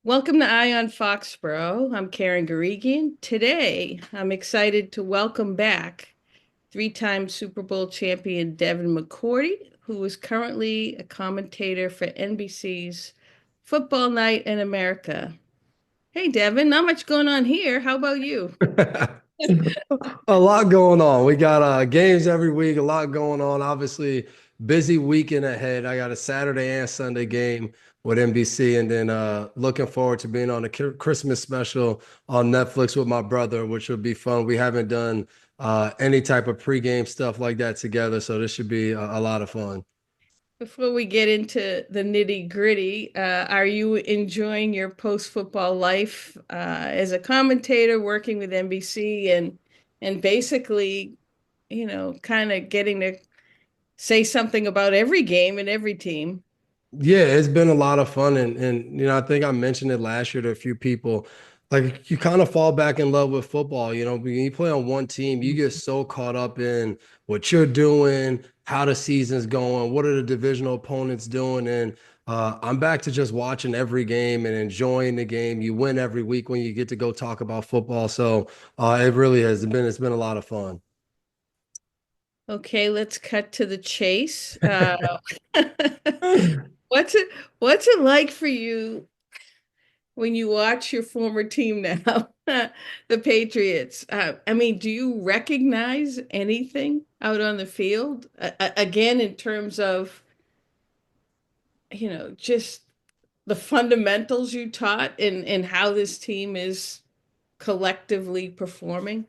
Welcome to Eye on Foxborough. I'm Karen Guregian. Today, I'm excited to welcome back three-time Super Bowl champion Devin McCourty, who is currently a commentator for NBC's Football Night in America. Hey, Devin, not much going on here. How about you? A lot going on. We got games every week, a lot going on. Obviously, busy weekend ahead. I got a Saturday and Sunday game with NBC, and then looking forward to being on a Christmas special on Netflix with my brother, which will be fun. We haven't done any type of pregame stuff like that together, so this should be a lot of fun. Before we get into the nitty-gritty, are you enjoying your post-football life as a commentator working with NBC and basically, kind of getting to say something about every game and every team? Yeah, it's been a lot of fun, and I think I mentioned it last year to a few people. Like you kind of fall back in love with football. When you play on one team, you get so caught up in what you're doing, how the season's going, what are the divisional opponents doing, and I'm back to just watching every game and enjoying the game. You win every week when you get to go talk about football. So it really has been. It's been a lot of fun. Okay, let's cut to the chase. What's it what's it like for you when you watch your former team now, the Patriots? I mean, do you recognize anything out on the field? Again, in terms of, just the fundamentals you taught and how this team is collectively performing?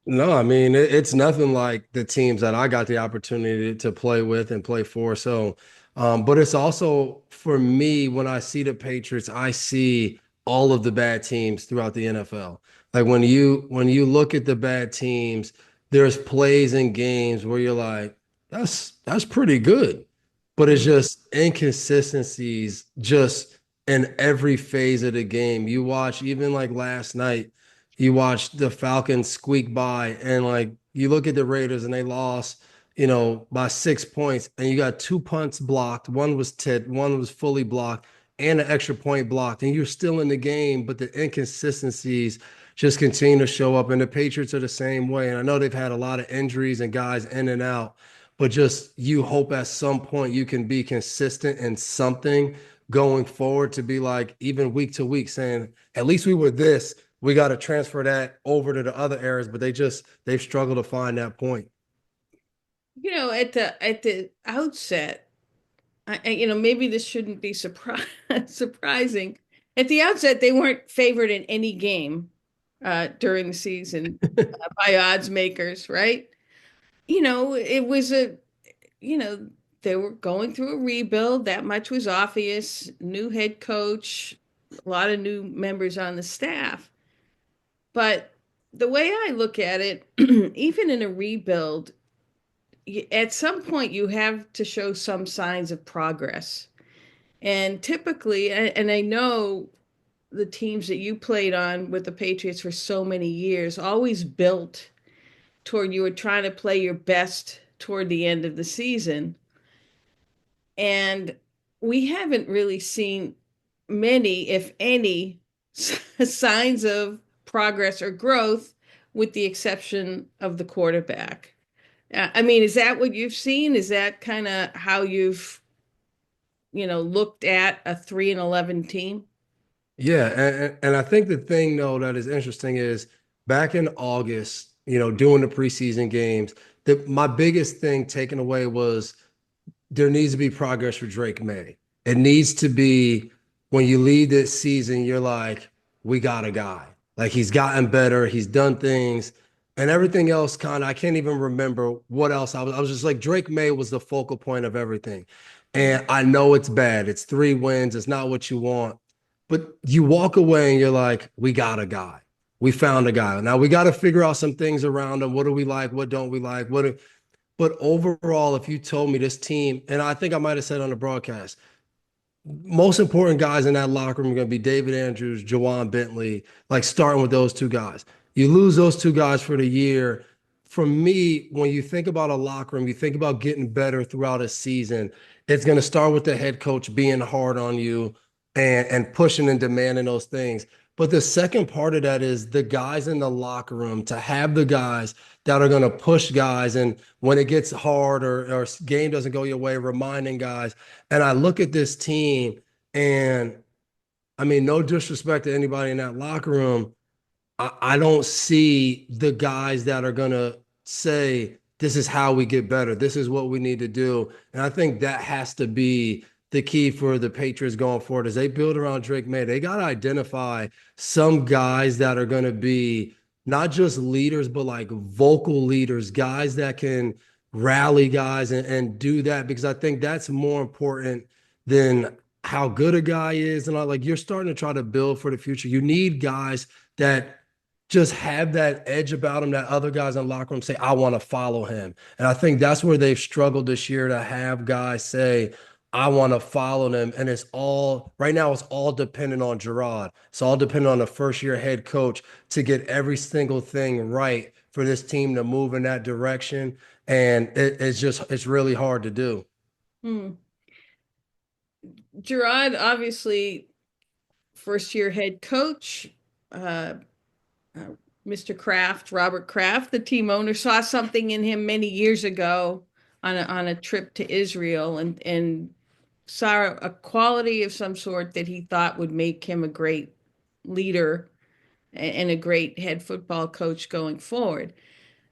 No, I mean it's nothing like the teams that I got the opportunity to play with and play for. So, but it's also for me when I see the Patriots, I see all of the bad teams throughout the NFL. Like when you look at the bad teams, there's plays and games where you're like, that's pretty good, but it's just inconsistencies just in every phase of the game. You watch even like last night. You watch the Falcons squeak by, and like you look at the Raiders and they lost, by 6 points, and you got two punts blocked. One was tipped, one was fully blocked, and an extra point blocked, and you're still in the game, but the inconsistencies just continue to show up. And the Patriots are the same way. And I know they've had a lot of injuries and guys in and out, but just you hope at some point you can be consistent in something going forward to be like even week to week saying, at least we were this, we got to transfer that over to the other areas, but they've struggled to find that point. At the outset, maybe this shouldn't be surprising. At the outset, they weren't favored in any game during the season by odds makers, right? It was you know, they were going through a rebuild. That much was obvious. New head coach, a lot of new members on the staff. But the way I look at it, even in a rebuild, at some point you have to show some signs of progress. And typically, and I know the teams that you played on with the Patriots for so many years always built toward you were trying to play your best toward the end of the season. And we haven't really seen many, if any, signs of progress or growth, with the exception of the quarterback. I mean, is that what you've seen? Is that kind of how you've, looked at a 3-11 team? Yeah, and I think the thing though that is interesting is back in August, doing the preseason games, my biggest thing taken away was there needs to be progress for Drake Maye. It needs to be when you leave this season, you're like, we got a guy. Like he's gotten better, he's done things, and everything else kind of, I can't even remember what else. I was just like, Drake Maye was the focal point of everything. And I know it's bad. It's 3 wins, it's not what you want. But you walk away and you're like, we got a guy. We found a guy. Now we got to figure out some things around him. What do we like? What don't we like? But overall, if you told me this team, and I think I might have said on the broadcast, most important guys in that locker room are going to be David Andrews, Jawan Bentley, like starting with those two guys. You lose those two guys for the year. For me, when you think about a locker room, you think about getting better throughout a season. It's going to start with the head coach being hard on you. and pushing and demanding those things. But the second part of that is the guys in the locker room, to have the guys that are going to push guys, and when it gets hard or game doesn't go your way, reminding guys. And I look at this team, and I mean, no disrespect to anybody in that locker room, I don't see the guys that are gonna say, this is how we get better. This is what we need to do. And I think that has to be the key for the Patriots going forward as they build around Drake Maye. They got to identify some guys that are going to be not just leaders, but like vocal leaders, guys that can rally guys and do that, because I think that's more important than how good a guy is. And like, you're starting to try to build for the future. You need guys that just have that edge about him that other guys in the locker room say, I want to follow him. And I think that's where they've struggled this year, to have guys say, I want to follow them. And it's all right now, it's all dependent on Jerod. It's all dependent on the first year head coach to get every single thing right for this team to move in that direction. And it's really hard to do. Hmm. Jerod, obviously, first year head coach, uh, uh, Mr. Kraft, Robert Kraft, the team owner, saw something in him many years ago on a trip to Israel, and saw a quality of some sort that he thought would make him a great leader and a great head football coach going forward.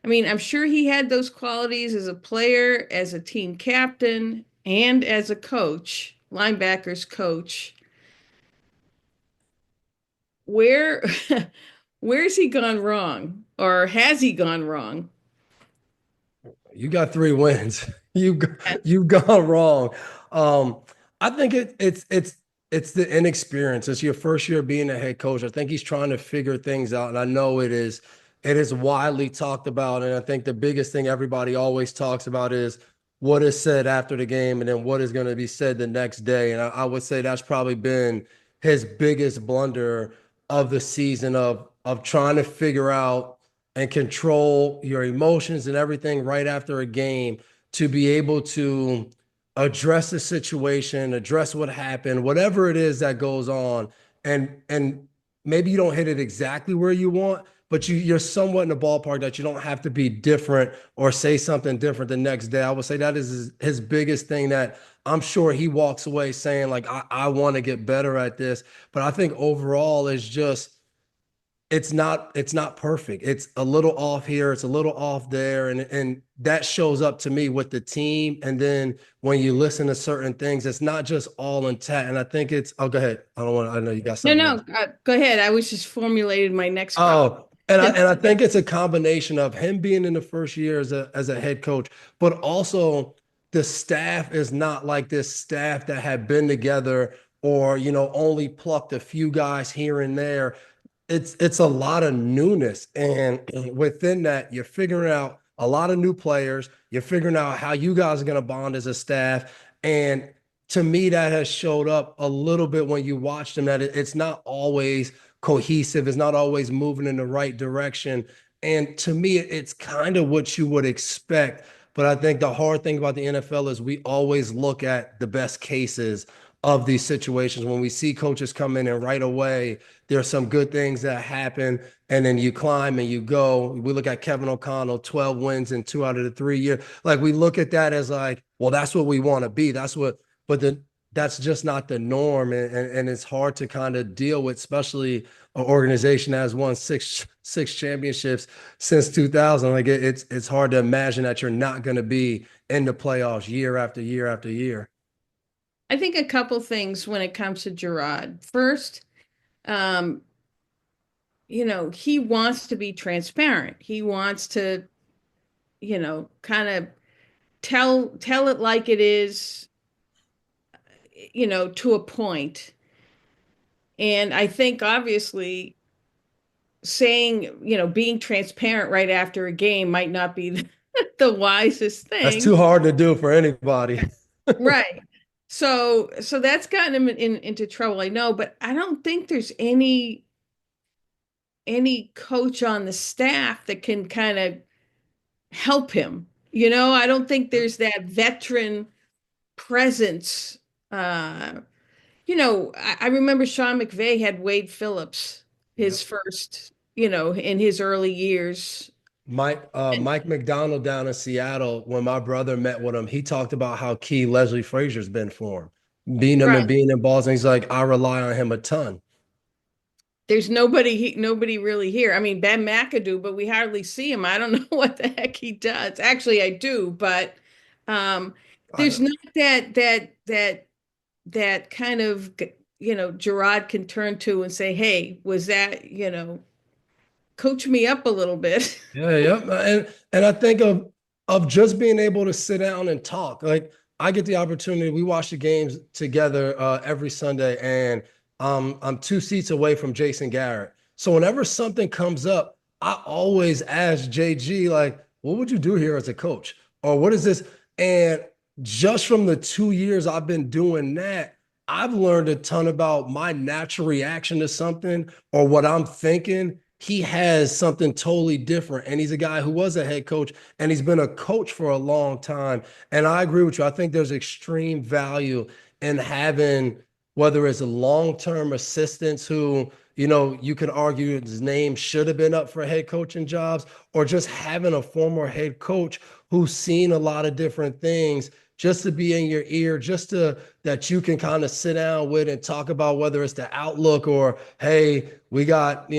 I mean, I'm sure he had those qualities as a player, as a team captain, and as a coach, linebackers coach. Where where's he gone wrong, or has he gone wrong? You got 3 wins. You've gone wrong. Um, I think it's the inexperience. It's your first year being a head coach. I think he's trying to figure things out, and I know it is widely talked about. And I think the biggest thing everybody always talks about is what is said after the game, and then what is going to be said the next day. And I would say that's probably been his biggest blunder of the season, of trying to figure out and control your emotions and everything right after a game, to be able to address the situation, address what happened, whatever it is that goes on. And maybe you don't hit it exactly where you want, but you're somewhat in the ballpark that you don't have to be different or say something different the next day. I would say that is his biggest thing, that I'm sure he walks away saying, like, I want to get better at this. But I think overall is just, it's not perfect. It's a little off here, it's a little off there, and that shows up to me with the team. And then when you listen to certain things, it's not just all intact. And I think it's, oh, go ahead. I know you got No, something no, else. go ahead. I was just formulating my next question. Oh, and I think it's a combination of him being in the first year as a head coach, but also the staff is not like this staff that had been together, or only plucked a few guys here and there. It's a lot of newness, and within that, you're figuring out a lot of new players. You're figuring out how you guys are going to bond as a staff, and to me, that has showed up a little bit when you watch them. That it's not always cohesive. It's not always moving in the right direction. And to me, it's kind of what you would expect. But I think the hard thing about the NFL is we always look at the best cases of these situations. When we see coaches come in and right away, there's some good things that happen, and then you climb and you go. We look at Kevin O'Connell, 12 wins in 2 out of the 3 years. Like, we look at that as like, well, that's what we want to be. But that's just not the norm. And it's hard to kind of deal with, especially an organization that has won six championships since 2000. Like, it's hard to imagine that you're not going to be in the playoffs year after year after year. I think a couple things when it comes to Gerard. First, um, he wants to be transparent. He wants to, kind of tell it like it is, to a point. And I think obviously saying, being transparent right after a game might not be the wisest That's thing. too hard to do for anybody. Right. So that's gotten him into trouble, I know, but I don't think there's any coach on the staff that can kind of help him. I don't think there's that veteran presence. Uh, I remember Sean McVay had Wade Phillips, his Yep. first, in his early years. And Mike McDonald down in Seattle, when my brother met with him, he talked about how key Leslie Frazier's been for him, beating him right, and being in balls. And he's like, I rely on him a ton. there's nobody really here. I mean, Ben McAdoo, but we hardly see him. I don't know what the heck he does. Actually, I do, but um, there's I, not that kind of, Jerod can turn to and say, "Hey, was that, coach me up a little bit." Yeah, yeah. And I think of just being able to sit down and talk. Like I get the opportunity, we watch the games together every Sunday, and I'm 2 seats away from Jason Garrett. So whenever something comes up, I always ask JG, like, what would you do here as a coach? Or what is this? And just from the 2 years I've been doing that, I've learned a ton about my natural reaction to something or what I'm thinking. He has something totally different. And he's a guy who was a head coach and he's been a coach for a long time. And I agree with you. I think there's extreme value in having, whether it's long-term assistants who, you can argue his name should have been up for head coaching jobs, or just having a former head coach who's seen a lot of different things just to be in your ear, just to that you can kind of sit down with and talk about whether it's the outlook or, hey, we got,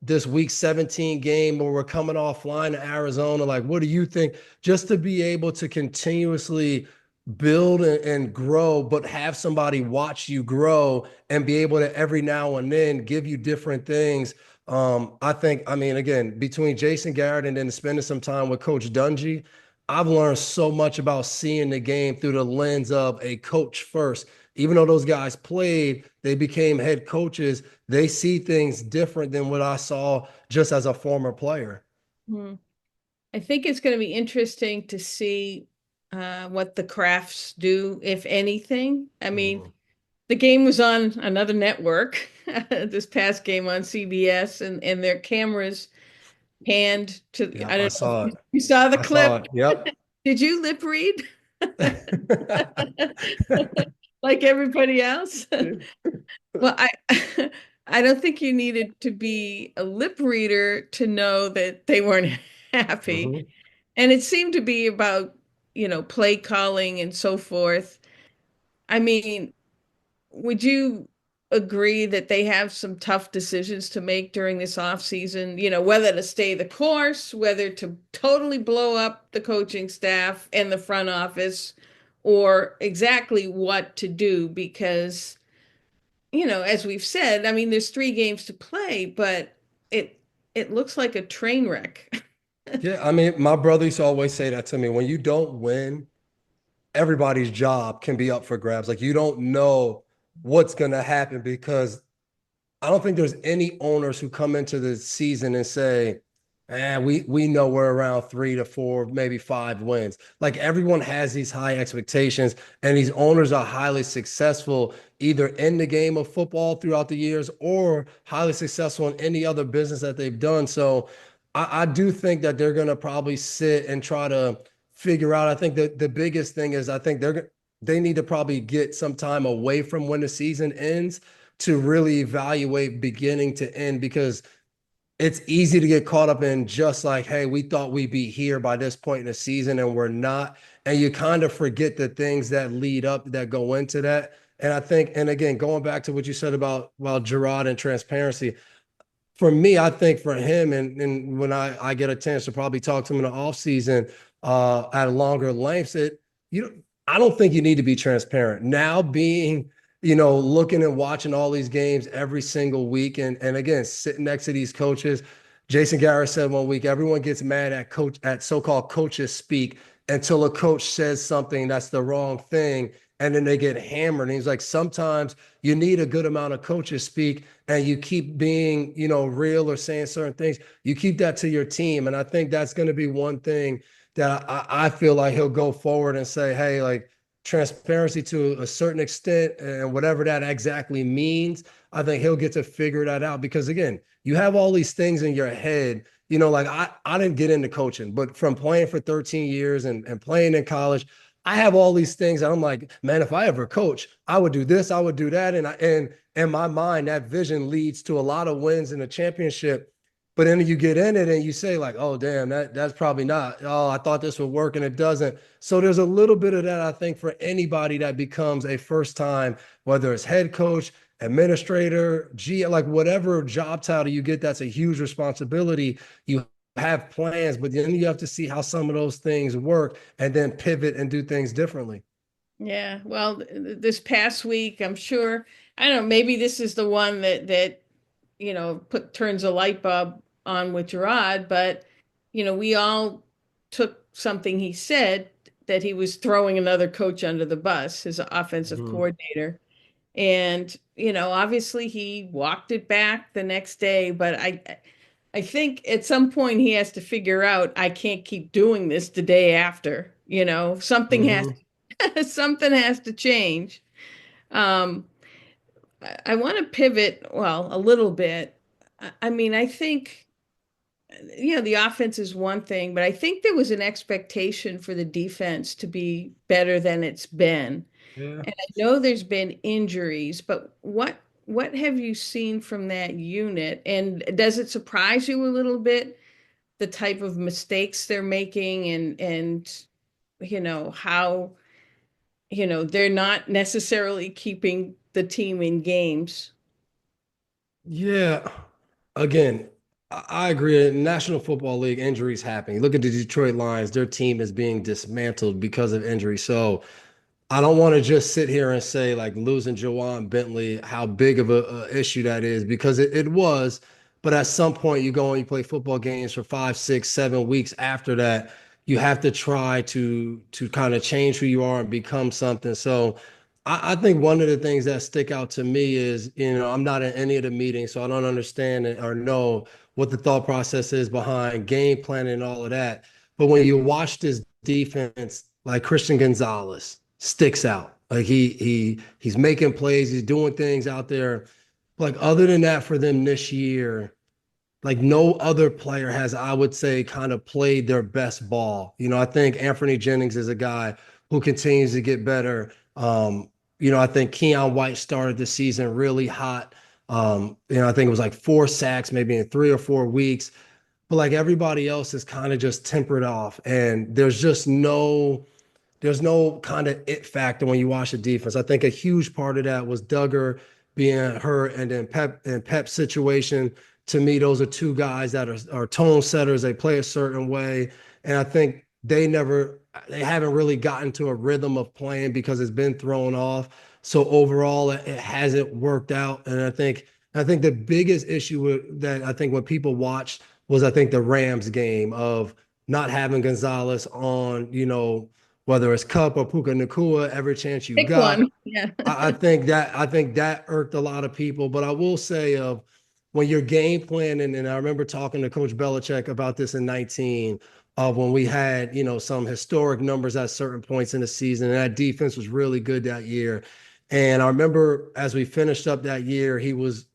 this week 17 game where we're coming offline to Arizona. Like, what do you think? Just to be able to continuously build and grow, but have somebody watch you grow and be able to every now and then give you different things. I think, I mean, again, between Jason Garrett and then spending some time with Coach Dungy, I've learned so much about seeing the game through the lens of a coach first. Even though those guys played, they became head coaches. They see things different than what I saw just as a former player. Hmm. I think it's going to be interesting to see what the Crafts do, if anything. I mean, Mhm. the game was on another network, this past game on CBS, and their cameras panned to, Yeah, I I don't know saw if it. you saw the I saw clip. it. Yep. Did you lip read like everybody else? Well, I don't think you needed to be a lip reader to know that they weren't happy. Mhm. And it seemed to be about, play calling and so forth. I mean, would you agree that they have some tough decisions to make during this off season? Whether to stay the course, whether to totally blow up the coaching staff and the front office, or exactly what to do because, as we've said, I mean, there's 3 games to play, but it it looks like a train wreck. Yeah, I mean, my brother used to always say that to me. When you don't win, everybody's job can be up for grabs. Like you don't know what's going to happen because I don't think there's any owners who come into the season and say, we know we're around 3 to 4, maybe 5 wins. Like everyone has these high expectations, and these owners are highly successful either in the game of football throughout the years or highly successful in any other business that they've done. So I do think that they're gonna probably sit and try to figure out. I think that the biggest thing is I think they need to probably get some time away from when the season ends to really evaluate beginning to end because it's easy to get caught up in just like, hey, we thought we'd be here by this point in the season and we're not. And you kind of forget the things that lead up that go into that. And I think, and again, going back to what you said about Jerod and transparency, for me, I think for him, and when I get a chance to probably talk to him in the offseason at longer lengths, I don't think you need to be transparent. Now being, looking and watching all these games every single week, and again, sitting next to these coaches. Jason Garrett said one week, everyone gets mad at so-called coaches speak until a coach says something that's the wrong thing, and then they get hammered. And he's like, sometimes you need a good amount of coaches speak and you keep being, real or saying certain things, you keep that to your team. And I think that's going to be one thing that I feel like he'll go forward and say, hey, like transparency to a certain extent and whatever that exactly means, I think he'll get to figure that out. Because again, you have all these things in your head, like I didn't get into coaching, but from playing for 13 years and playing in college, I have all these things and I'm like, man, if I ever coach, I would do this, I would do that. And in my mind, that vision leads to a lot of wins in the championship. But then you get in it and you say, like, oh, damn, that's probably not. Oh, I thought this would work and it doesn't. So there's a little bit of that, I think, for anybody that becomes a first time, whether it's head coach, administrator, G, like whatever job title you get, that's a huge responsibility. You have plans, but then you have to see how some of those things work and then pivot and do things differently. Yeah, well, this past week, I'm sure, I don't know, maybe this is the one that put turns a light bulb on with Jerod, but we all took something he said that he was throwing another coach under the bus, his offensive Mhm. coordinator. And, obviously he walked it back the next day, but I think at some point he has to figure out I can't keep doing this the day after. Something has Mhm. something has to change. Um, I want to pivot, well, a little bit. I mean, I think, the offense is one thing, but I think there was an expectation for the defense to be better than it's been. Yeah. And I know there's been injuries, but what have you seen from that unit? And does it surprise you a little bit the type of mistakes they're making and how they're not necessarily keeping the team in games? Yeah. Again, I agree. National Football League injuries happen. Look at the Detroit Lions. Their team is being dismantled because of injury. So I don't want to just sit here and say like losing Jawan Bentley, how big of a issue that is, because it was. But at some point, you go and you play football games for 5, 6, 7 weeks after that. You have to try to kind of change who you are and become something. So I think one of the things that stick out to me is, I'm not in any of the meetings, so I don't understand or know what the thought process is behind game planning and all of that. But when you watch this defense, like Christian Gonzalez sticks out. Like he's making plays, he's doing things out there. Like other than that, for them this year, like no other player has, I would say, kind of played their best ball. I think Anthony Jennings is a guy who continues to get better. I think Keon White started the season really hot. I think it was like 4 sacks, maybe in 3 or 4 weeks. But like everybody else is kind of just tempered off. And there's no kind of it factor when you watch the defense. I think a huge part of that was Duggar being hurt, and then Pep's situation. To me, those are two guys that are tone setters. They play a certain way, and I think they haven't really gotten to a rhythm of playing because it's been thrown off. So overall, it hasn't worked out, and I think the biggest that I think when people watched was I think the Rams game of not having Gonzalez on, whether it's Cup or Puka Nakua, every chance you Pick got. one. Yeah. I think that irked a lot of people. But I will say of when you're game planning, and I remember talking to Coach Belichick about this in 19, of when we had, some historic numbers at certain points in the season, and that defense was really good that year. And I remember as we finished up that year, he was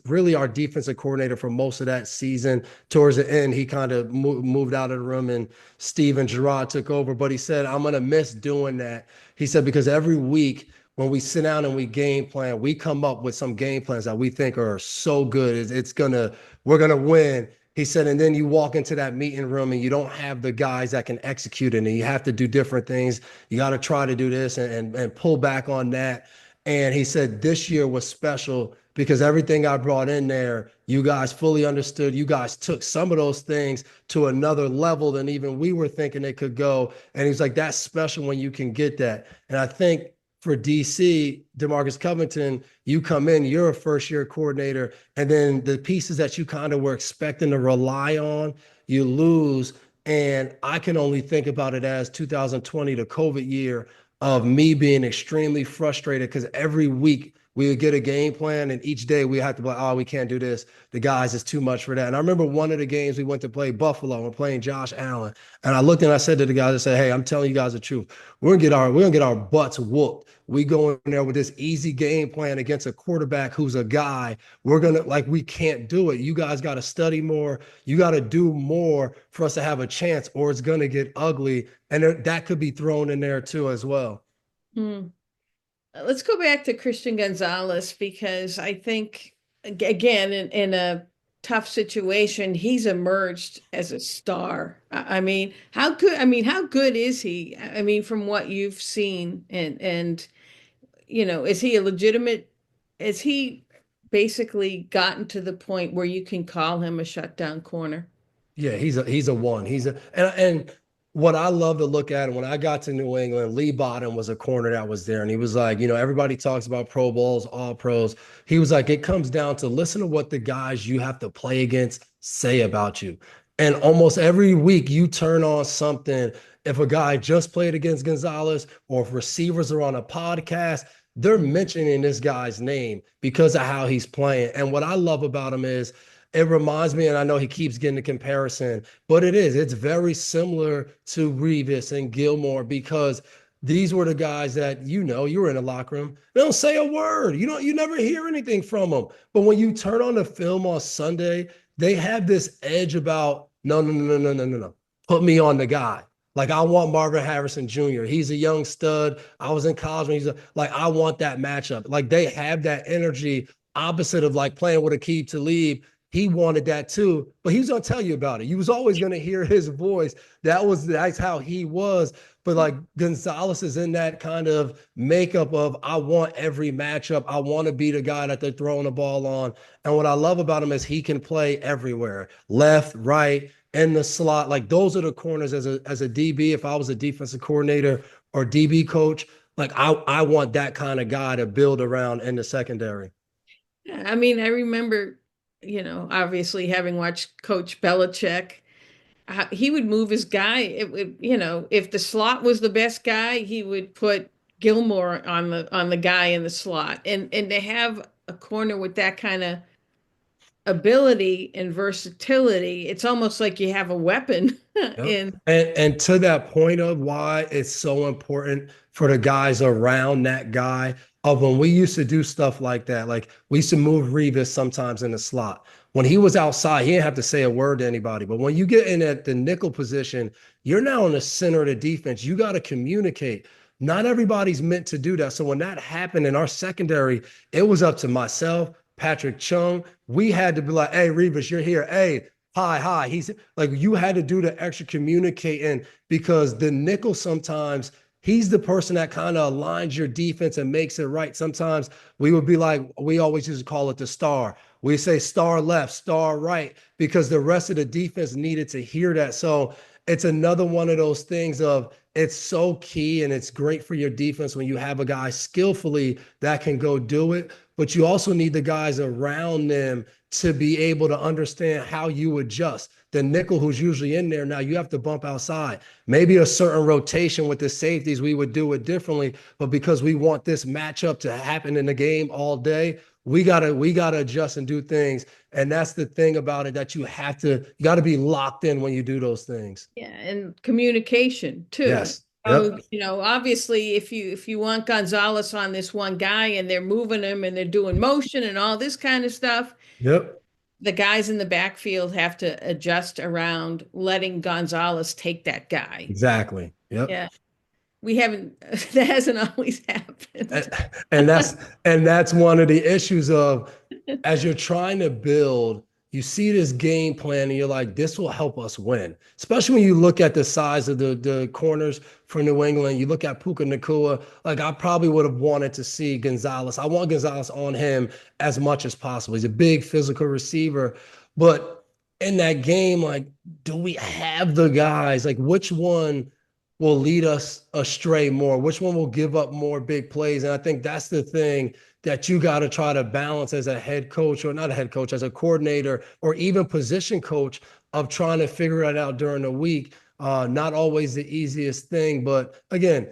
really our defensive coordinator for most of that season. Towards the end, he kind of moved out of the room, and Steve and Jerod took over. But he said, I'm going to miss doing that. He said, because every week when we sit down and we game plan, we come up with some game plans that we think are so good. We're going to win. He said, and then you walk into that meeting room and you don't have the guys that can execute it, and you have to do different things. You got to try to do this and pull back on that. And he said this year was special because everything I brought in there, you guys fully understood. You guys took some of those things to another level than even we were thinking it could go. And he's like, that's special when you can get that. And I think for DC, DeMarcus Covington, you come in, you're a first year coordinator, and then the pieces that you kind of were expecting to rely on, you lose. And I can only think about it as 2020, the COVID year, of me being extremely frustrated because every week we would get a game plan, and each day we have to be like, oh, we can't do this. The guys is too much for that. And I remember one of the games we went to play Buffalo and playing Josh Allen. And I looked and I said to the guys, I said, hey, I'm telling you guys the truth. We're gonna get our butts whooped. We go in there with this easy game plan against a quarterback who's a guy. We can't do it. You guys got to study more. You got to do more for us to have a chance, or it's gonna get ugly. And that could be thrown in there too as well. Hmm. Let's go back to Christian Gonzalez because I think again in a tough situation, he's emerged as a star. I mean, how good? I mean, how good is he? I mean, from what you've seen, and is he a legitimate? Is he basically gotten to the point where you can call him a shutdown corner? Yeah, he's a one. And what I love to look at when I got to New England, Lee Bottom was a corner that was there, and he was like, everybody talks about Pro Bowls, all pros. He was like, it comes down to listen to what the guys you have to play against say about you. And almost every week you turn on something. If a guy just played against Gonzalez, or if receivers are on a podcast, they're mentioning this guy's name because of how he's playing. And what I love about him is it reminds me, and I know he keeps getting the comparison, but it's very similar to Revis and Gilmore because these were the guys that, you were in the locker room. They don't say a word. You never hear anything from them. But when you turn on the film on Sunday, they have this edge about, no, no, no, no, no, no, no, no. Put me on the guy. Like, I want Marvin Harrison Jr. He's a young stud. I was in college when I want that matchup. Like, they have that energy opposite of like playing with Aqib Talib. He wanted that too, but he was going to tell you about it. You was always going to hear his voice. That's how he was. But like Gonzalez is in that kind of makeup of, I want every matchup. I want to be the guy that they're throwing the ball on. And what I love about him is he can play everywhere, left, right, in the slot. Like, those are the corners as a DB. If I was a defensive coordinator or DB coach, like I want that kind of guy to build around in the secondary. I mean, I remember, obviously having watched Coach Belichick, he would move his guy. It would, if the slot was the best guy, he would put Gilmore on the guy in the slot. And to have a corner with that kind of ability and versatility, it's almost like you have a weapon Yep. in. And to that point of why it's so important for the guys around that guy, of when we used to do stuff like that, like we used to move Revis sometimes in the slot. When he was outside, he didn't have to say a word to anybody. But when you get in at the nickel position, you're now in the center of the defense. You got to communicate. Not everybody's meant to do that. So when that happened in our secondary, it was up to myself, Patrick Chung. We had to be like, hey, Revis, you're here. Hey, hi. He's like, you had to do the extra communicating because the nickel sometimes he's the person that kind of aligns your defense and makes it right. Sometimes we would be like, we always used to call it the star. We say star left, star right, because the rest of the defense needed to hear that. So it's another one of those things of it's so key and it's great for your defense when you have a guy skillfully that can go do it. But you also need the guys around them to be able to understand how you adjust. The nickel who's usually in there, now you have to bump outside. Maybe a certain rotation with the safeties, we would do it differently. But because we want this matchup to happen in the game all day, we gotta adjust and do things. And that's the thing about it, that you got to be locked in when you do those things. Yeah, and communication too. Yes. Yep. Obviously, if you want Gonzalez on this one guy and they're moving him and they're doing motion and all this kind of stuff, Yep. the guys in the backfield have to adjust around letting Gonzalez take that guy. Exactly. Yep. Yeah, we haven't. That hasn't always happened. And, and that's one of the issues of, as you're trying to build, you see this game plan and you're like, this will help us win. Especially when you look at the size of the corners for New England. You look at Puka Nacua, like I probably would have wanted to see Gonzalez. I want Gonzalez on him as much as possible. He's a big physical receiver. But in that game, like, do we have the guys? Like, which one will lead us astray more? Which one will give up more big plays? And I think that's the thing that you got to try to balance as a head coach, or not a head coach, as a coordinator, or even position coach, of trying to figure it out during the week. Not always the easiest thing, but again,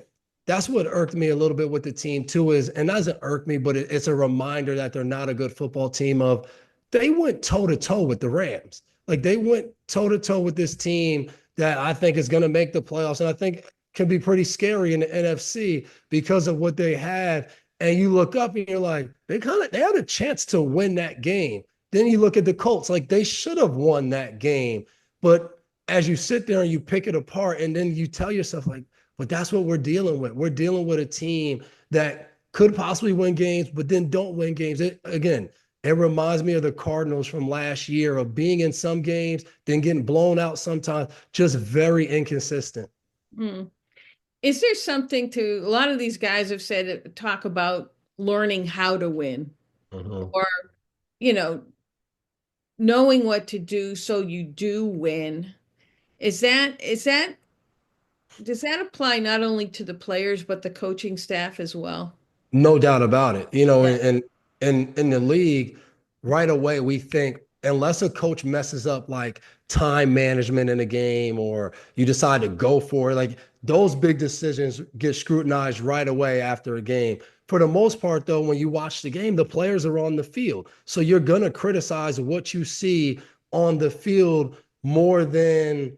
that's what irked me a little bit with the team too is, and doesn't irk me, but it's a reminder that they're not a good football team of they went toe to toe with the Rams. Like they went toe to toe with this team that I think is going to make the playoffs. And I think can be pretty scary in the NFC because of what they had. And you look up and you're like, they had a chance to win that game. Then you look at the Colts, like they should have won that game. But as you sit there and you pick it apart, and then you tell yourself, like, but that's what we're dealing with. We're dealing with a team that could possibly win games, but then don't win games. It reminds me of the Cardinals from last year of being in some games, then getting blown out sometimes, just very inconsistent. Hmm. Is there something to a lot of these guys have said talk about learning how to win Mhm. or, you know, knowing what to do so you do win? Is that does that apply not only to the players but the coaching staff as well? No doubt about it. Yeah. And in the league, right away we think unless a coach messes up like time management in a game or you decide to go for it, like those big decisions get scrutinized right away after a game. For the most part, though, when you watch the game, the players are on the field. So you're gonna criticize what you see on the field more than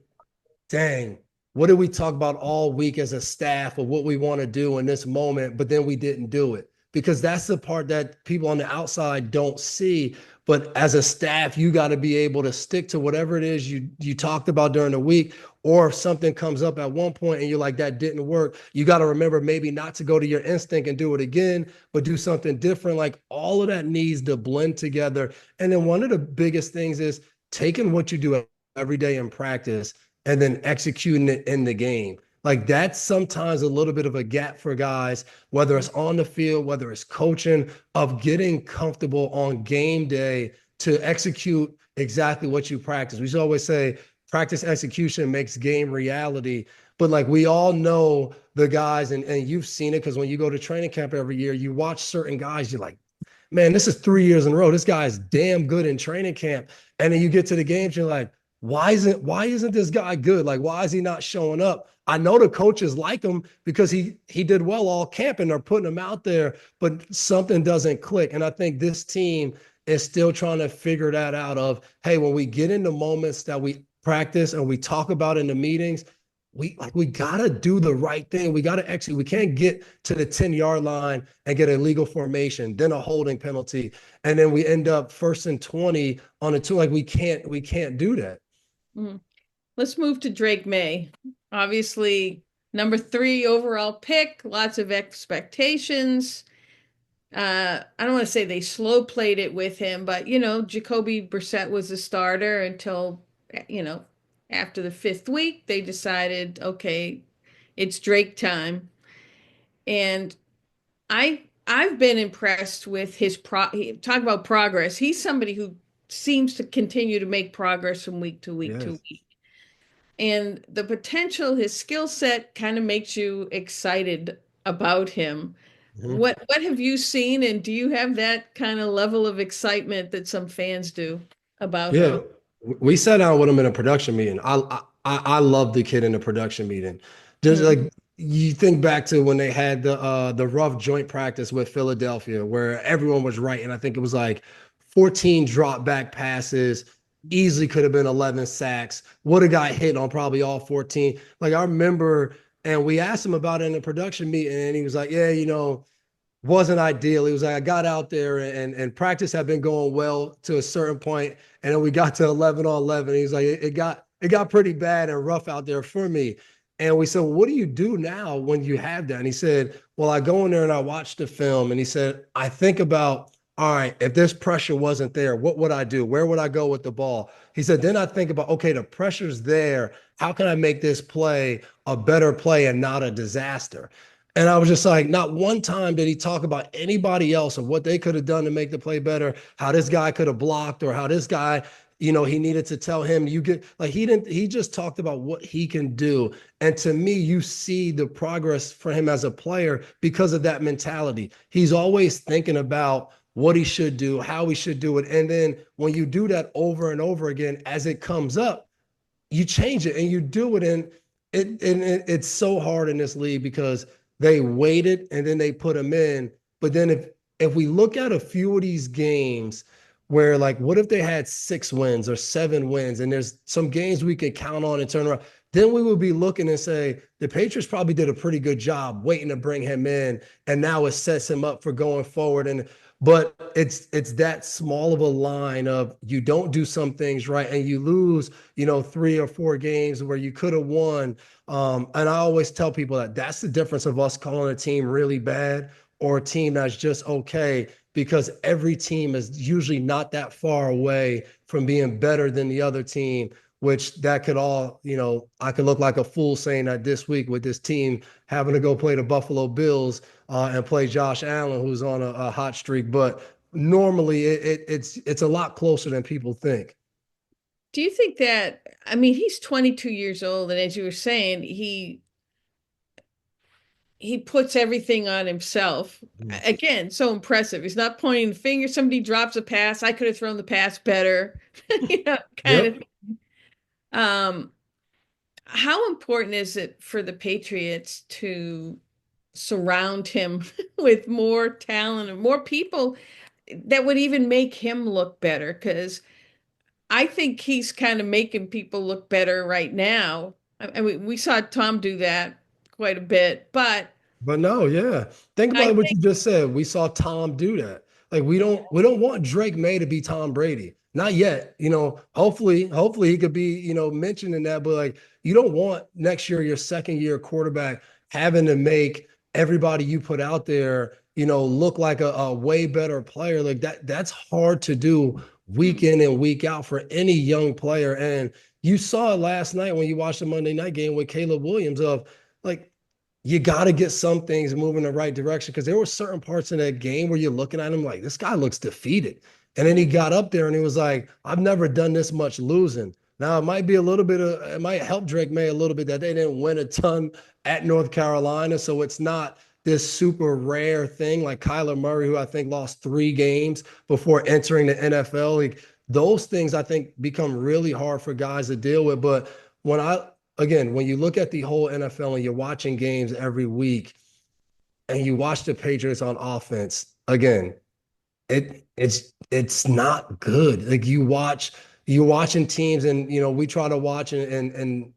dang, what did we talk about all week as a staff of what we want to do in this moment, but then we didn't do it? Because that's the part that people on the outside don't see. But as a staff, you got to be able to stick to whatever it is you talked about during the week. Or if something comes up at one point and you're like, that didn't work, you got to remember maybe not to go to your instinct and do it again, but do something different. Like all of that needs to blend together. And then one of the biggest things is taking what you do every day in practice and then executing it in the game. Like that's sometimes a little bit of a gap for guys, whether it's on the field, whether it's coaching, of getting comfortable on game day to execute exactly what you practice. We should always say practice execution makes game reality. But like we all know the guys, and you've seen it because when you go to training camp every year, you watch certain guys, you're like, man, this is 3 years in a row. This guy is damn good in training camp. And then you get to the games, you're like, why isn't this guy good? Like, why is he not showing up? I know the coaches like him because he did well all camp and they're putting him out there, but something doesn't click. And I think this team is still trying to figure that out of, hey, when we get into moments that we practice and we talk about in the meetings, we gotta do the right thing. We gotta execute. We can't get to the 10-yard line and get a legal formation, then a holding penalty, and then we end up 1st and 20 on a two. Like we can't do that. Mhm. Let's move to Drake Maye. Obviously, number 3 overall pick, lots of expectations. I don't want to say they slow played it with him, but Jacoby Brissett was the starter until you know after the 5th week they decided, okay, it's Drake time. And I've been impressed with his talk about progress. He's somebody who seems to continue to make progress from week to week to Yes. week. And the potential, his skill set kind of makes you excited about him. Mhm. What have you seen, and do you have that kind of level of excitement that some fans do about Yeah, him? we sat down with him in a production meeting. I love the kid in the production meeting. Just Mm, like you think back to when they had the rough joint practice with Philadelphia, where everyone was right, and I think it was like 14 drop back passes, easily could have been 11 sacks. Would have got hit on probably all 14. Like I remember, and we asked him about it in the production meeting, and he was like, "Yeah, wasn't ideal. He was like, I got out there and practice had been going well to a certain point, and then we got to 11 on 11. He's like, it got pretty bad and rough out there for me. And we said, well, what do you do now when you have that? And he said, well, I go in there and I watch the film. And he said, I think about, all right, if this pressure wasn't there, what would I do? Where would I go with the ball? He said, then I think about, okay, the pressure's there. How can I make this play a better play and not a disaster? And I was just like, not one time did he talk about anybody else and what they could have done to make the play better, how this guy could have blocked, or how this guy, he needed to tell him you get like he just talked about what he can do. And to me, you see the progress for him as a player because of that mentality. He's always thinking about what he should do, how he should do it. And then when you do that over and over again, as it comes up, you change it and you do it. And it's so hard in this league because they waited and then they put him in. But then if we look at a few of these games where like what if they had 6 wins or 7 wins and there's some games we could count on and turn around, then we would be looking and say the Patriots probably did a pretty good job waiting to bring him in, and now it sets him up for going forward. And but it's that small of a line of you don't do some things right and you lose, 3 or 4 games where you could have won. And I always tell people that that's the difference of us calling a team really bad or a team that's just okay, because every team is usually not that far away from being better than the other team, which that could all, I could look like a fool saying that this week with this team having to go play the Buffalo Bills and play Josh Allen, who's on a hot streak. But normally it's a lot closer than people think. Do you think that, I mean, he's 22 years old, and as you were saying, he puts everything on himself. Mhm. Again, so impressive. He's not pointing the finger. Somebody drops a pass. I could have thrown the pass better, kind of. Yep. Um, how important is it for the Patriots to surround him with more talent and more people that would even make him look better? Because I think he's kind of making people look better right now. I mean, we saw Tom do that quite a bit, but But no, yeah. Think I about what you just said. We saw Tom do that. Like we don't want Drake Maye to be Tom Brady. Not yet. Hopefully he could be, mentioned in that, but like you don't want next year your second year quarterback having to make everybody you put out there, look like a way better player. Like that's hard to do week in and week out for any young player. And you saw it last night when you watched the Monday night game with Caleb Williams of like you got to get some things moving in the right direction, because there were certain parts in that game where you're looking at him like, this guy looks defeated. And then he got up there and he was like, I've never done this much losing. Now, it might be a little bit of, it might help Drake Maye a little bit that they didn't win a ton at North Carolina. So it's not this super rare thing like Kyler Murray, who I think lost 3 games before entering the NFL. Like those things I think become really hard for guys to deal with. But when you look at the whole NFL and you're watching games every week and you watch the Patriots on offense, again, it's not good. Like you're watching teams, and we try to watch and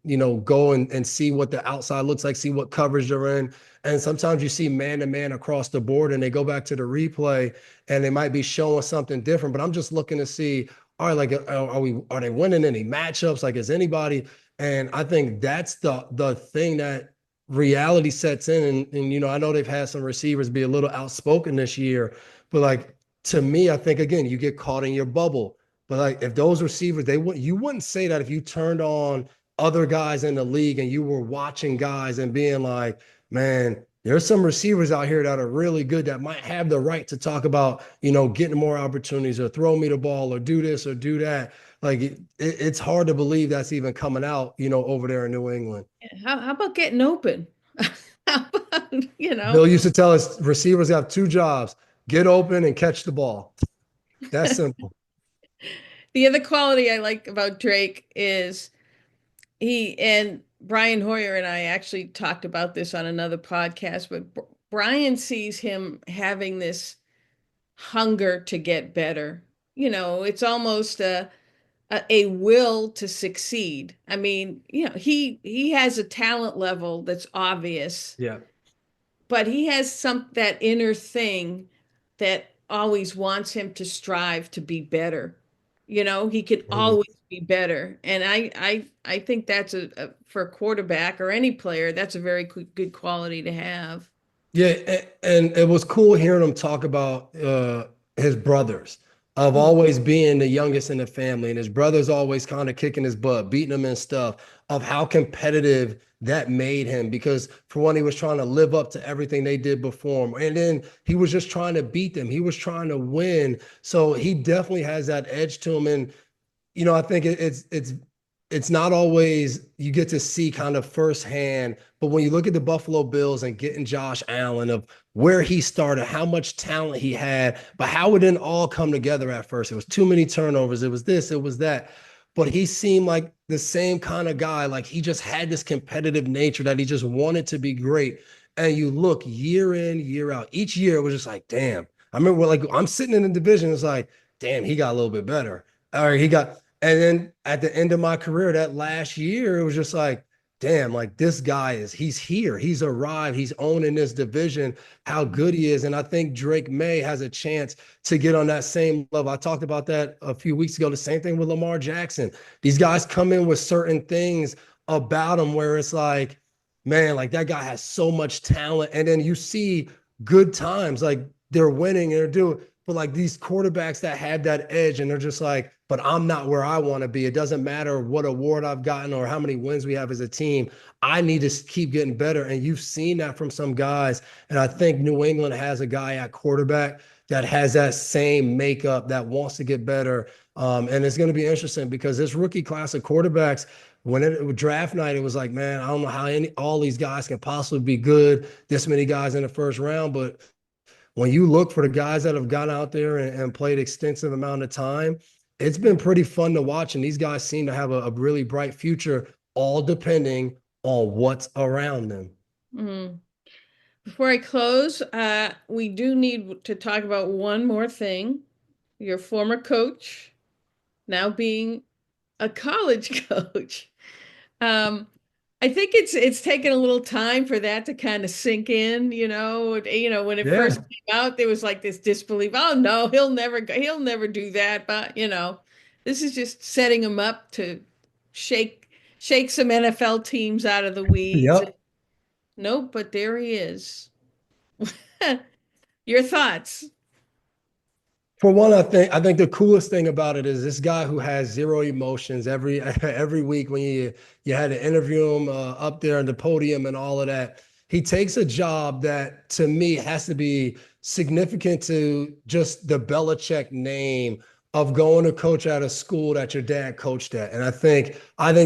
go and see what the outside looks like, see what coverage they're in. And sometimes you see man to man across the board and they go back to the replay and they might be showing something different. But I'm just looking to see, all right, like are they winning any matchups? Like is anybody? And I think that's the thing that reality sets in. And I know they've had some receivers be a little outspoken this year, but like to me, I think again, you get caught in your bubble. But like if those receivers, you wouldn't say that if you turned on other guys in the league and you were watching guys and being like, man, there's some receivers out here that are really good that might have the right to talk about, getting more opportunities or throw me the ball or do this or do that. Like it's hard to believe that's even coming out, over there in New England. how about getting open? How about, Bill used to tell us receivers have 2 jobs: get open and catch the ball. That's simple. the other quality I like about Drake is he and Brian Hoyer and I actually talked about this on another podcast, but Brian sees him having this hunger to get better. It's almost a will to succeed. I mean, he has a talent level that's obvious, Yeah. but he has that inner thing that always wants him to strive to be better. He can Mhm. always be better. And I think that's for a quarterback or any player, that's a very good quality to have. Yeah, and it was cool hearing him talk about his brothers, of Mm. always being the youngest in the family, and his brothers always kind of kicking his butt, beating him and stuff, of how competitive that made him. Because for one, he was trying to live up to everything they did before him, and then he was just trying to beat them. He was trying to win, so he definitely has that edge to him. And I think it's not always you get to see kind of firsthand, but when you look at the Buffalo Bills and getting Josh Allen, of where he started, how much talent he had, but how it didn't all come together at first. It was too many turnovers. It was this, it was that. But he seemed like the same kind of guy. Like he just had this competitive nature that he just wanted to be great. And you look year in, year out. Each year it was just like, damn. I remember like I'm sitting in the division, it's like, damn, he got a little bit better. All right, he got, and then at the end of my career, that last year, it was just like, damn, like this guy he's here. He's arrived. He's owning this division, how good he is. And I think Drake Maye has a chance to get on that same level. I talked about that a few weeks ago. The same thing with Lamar Jackson. These guys come in with certain things about them where it's like, man, like that guy has so much talent. And then you see good times, like they're winning and they're doing, but like these quarterbacks that have that edge and they're just like, but I'm not where I want to be. It doesn't matter what award I've gotten or how many wins we have as a team. I need to keep getting better. And you've seen that from some guys. And I think New England has a guy at quarterback that has that same makeup that wants to get better. And it's going to be interesting because this rookie class of quarterbacks, when it draft night, it was like, man, I don't know how all these guys can possibly be good. This many guys in the first round, but when you look for the guys that have gone out there and played extensive amount of time, it's been pretty fun to watch. And these guys seem to have a really bright future, all depending on what's around them. Mm. Before I close, we do need to talk about one more thing. Your former coach, now being a college coach. Um, I think it's taken a little time for that to kind of sink in, when it first Yeah. came out, there was like this disbelief. Oh no, he'll never do that. But this is just setting him up to shake shake some NFL teams out of the weeds. Yep. Nope, but there he is. Your thoughts? For one, I think the coolest thing about it is this guy who has zero emotions every every week when you had to interview him up there on the podium and all of that. He takes a job that to me has to be significant to just the Belichick name of going to coach at a school that your dad coached at. And I think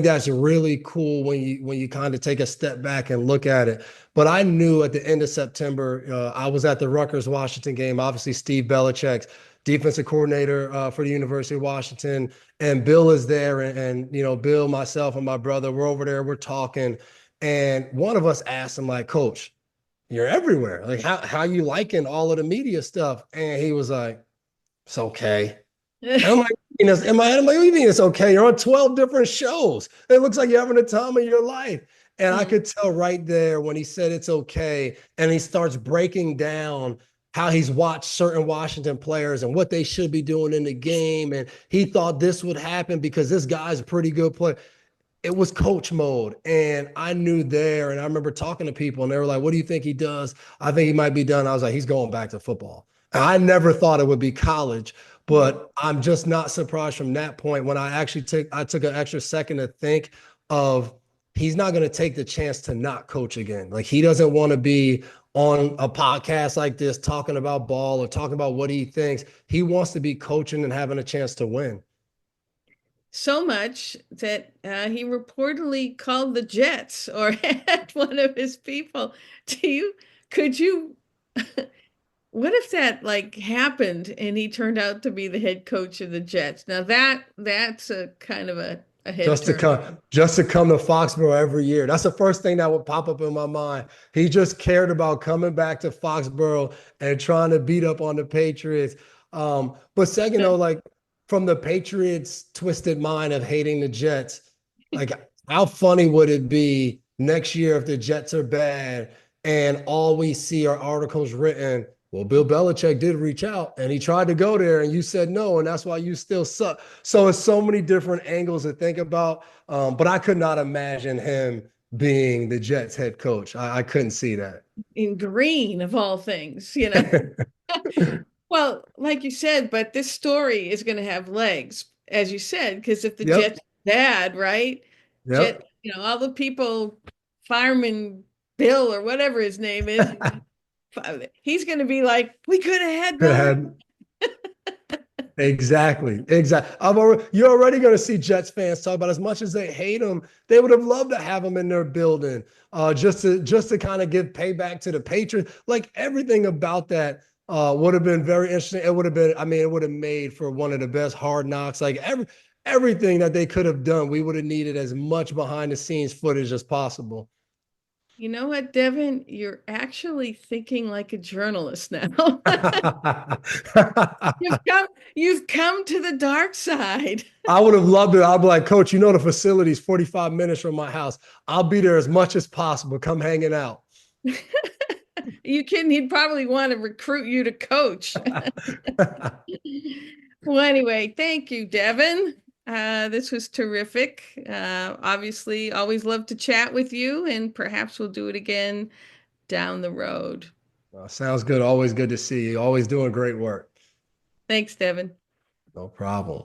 that's really cool when you kind of take a step back and look at it. But I knew at the end of September, I was at the Rutgers Washington game. Obviously, Steve Belichick, defensive coordinator for the University of Washington, and Bill is there, and Bill, myself, and my brother, we're over there, we're talking, and one of us asked him like, Coach, you're everywhere. Like, how you liking all of the media stuff? And he was like, it's okay. And I'm like, in my head, I'm like, what do you mean it's okay? You're on 12 different shows. It looks like you're having the time of your life. And I Mm. could tell right there when he said it's okay, and he starts breaking down how he's watched certain Washington players and what they should be doing in the game. And he thought this would happen because this guy's a pretty good player. It was coach mode. And I knew there, and I remember talking to people and they were like, what do you think he does? I think he might be done. I was like, he's going back to football. And I never thought it would be college, Mm. but I'm just not surprised from that point when I took an extra second to think of he's not going to take the chance to not coach again. Like he doesn't want to be on a podcast like this talking about ball or talking about what he thinks. He wants to be coaching and having a chance to win. So much that he reportedly called the Jets or had one of his people. Could you, what if that like happened and he turned out to be the head coach of the Jets? Now that's a kind of a head just to turn. come just to come to Foxborough every year. That's the first thing that would pop up in my mind. He just cared about coming back to Foxborough and trying to beat up on the Patriots. But second, though, like from the Patriots' twisted mind of hating the Jets, like how funny would it be next year if the Jets are bad and all we see are articles written, well, Bill Belichick did reach out and he tried to go there and you said no, and that's why you still suck. So it's so many different angles to think about. But I could not imagine him being the Jets head coach. I couldn't see that. In green of all things. Well, like you said, but this story is going to have legs, as you said, because if the Yep. Jets are bad, right? Yep. All the people, Fireman Bill or whatever his name is, he's going to be like, we could have had Could Belichick. have exactly. You're already going to see Jets fans talk about as much as they hate him. They would have loved to have him in their building, just to kind of give payback to the Patriots. Like everything about that would have been very interesting. It would have been. I mean, it would have made for one of the best Hard Knocks. Like everything that they could have done, we would have needed as much behind the scenes footage as possible. You know what, Devin? You're actually thinking like a journalist now. You've come, you've come to the dark side. I would have loved it. I'd be like, Coach, you know the facility's 45 minutes from my house. I'll be there as much as possible. Come hanging out. You can, he'd probably want to recruit you to coach. Well, anyway, thank you, Devin. This was terrific. Obviously, always love to chat with you, and perhaps we'll do it again down the road. Sounds good. Always good to see you. Always doing great work. Thanks, Devin. No problem.